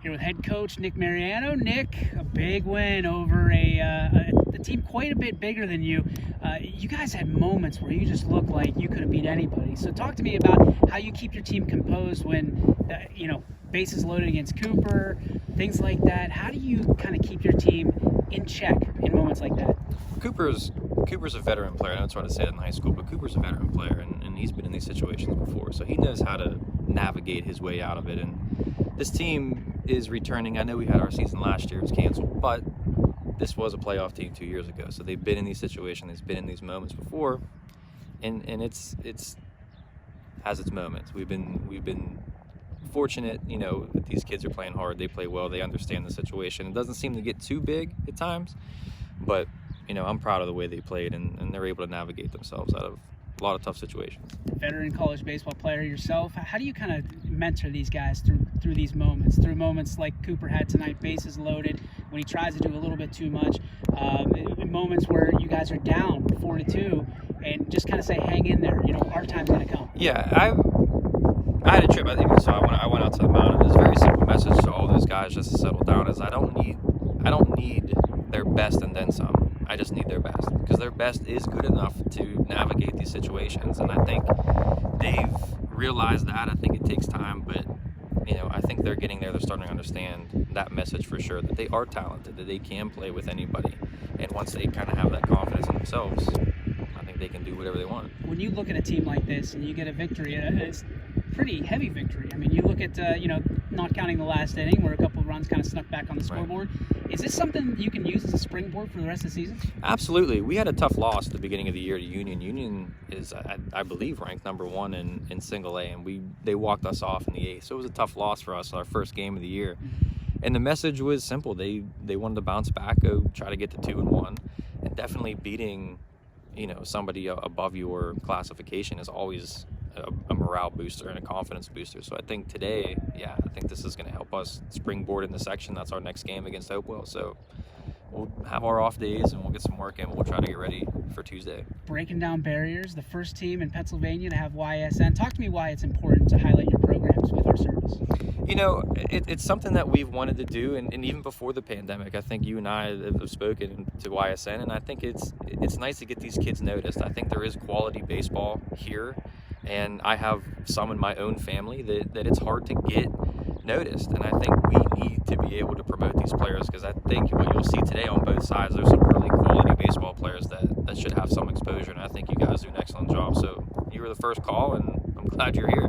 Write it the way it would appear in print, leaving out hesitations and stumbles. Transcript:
Here with head coach Nick Maiorano. Nick, a big win over a team quite a bit bigger than you. You guys had moments where you just looked like you could have beat anybody. So talk to me about how you keep your team composed when, bases loaded against Cooper, things like that. How do you kind of keep your team in check in moments like that? Cooper's a veteran player. I know it's hard to say that in high school, but Cooper's a veteran player, and he's been in these situations before, so he knows how to navigate his way out of it. And this team is returning. I know we had our season last year; it was canceled, but this was a playoff team 2 years ago, so they've been in these situations, they've been in these moments before, and it's has its moments. We've been fortunate, that these kids are playing hard. They play well. They understand the situation. It doesn't seem to get too big at times, but I'm proud of the way they played, and they're able to navigate themselves out of a lot of tough situations. Veteran college baseball player yourself, how do you kind of mentor these guys through these moments, through moments like Cooper had tonight, bases loaded, when he tries to do a little bit too much, moments where you guys are down 4-2, and just kind of say, hang in there, our time's going to come? Yeah, I had a trip, I think, so I went out to the mountain. It's a very simple message to all those guys just to settle down, is I don't need their best and then some. I just need their best, because their best is good enough to navigate these situations, and I think they've realized that. I think it takes time, but I think they're getting there. They're starting to understand that message for sure, that they are talented, that they can play with anybody, and once they kind of have that confidence in themselves, I think they can do whatever they want. When you look at a team like this and you get a victory, it's pretty heavy victory. I mean, you look at not counting the last inning where a couple of runs kind of snuck back on the scoreboard. Right. Is this something you can use as a springboard for the rest of the season? Absolutely. We had a tough loss at the beginning of the year to Union. Union is, I believe, ranked number 1 in Single A, and they walked us off in the 8th. So it was a tough loss for us, our first game of the year. And the message was simple. They wanted to bounce back, go try to get to 2-1, and definitely beating somebody above your classification is always a morale booster and a confidence booster. So I think today, I think this is going to help us springboard in the section. That's our next game against Hopewell. So we'll have our off days and we'll get some work in. We'll try to get ready for Tuesday. Breaking down barriers, the first team in Pennsylvania to have YSN. Talk to me why it's important to highlight your programs with our service. It's something that we've wanted to do, and even before the pandemic, I think you and I have spoken to YSN, and I think it's nice to get these kids noticed. I think there is quality baseball here, and I have some in my own family that it's hard to get noticed, and I think we need to be able to promote these players, because I think what you'll see today on both sides, there's some really quality baseball players that should have some exposure, and I think you guys do an excellent job. So you were the first call, and I'm glad you're here.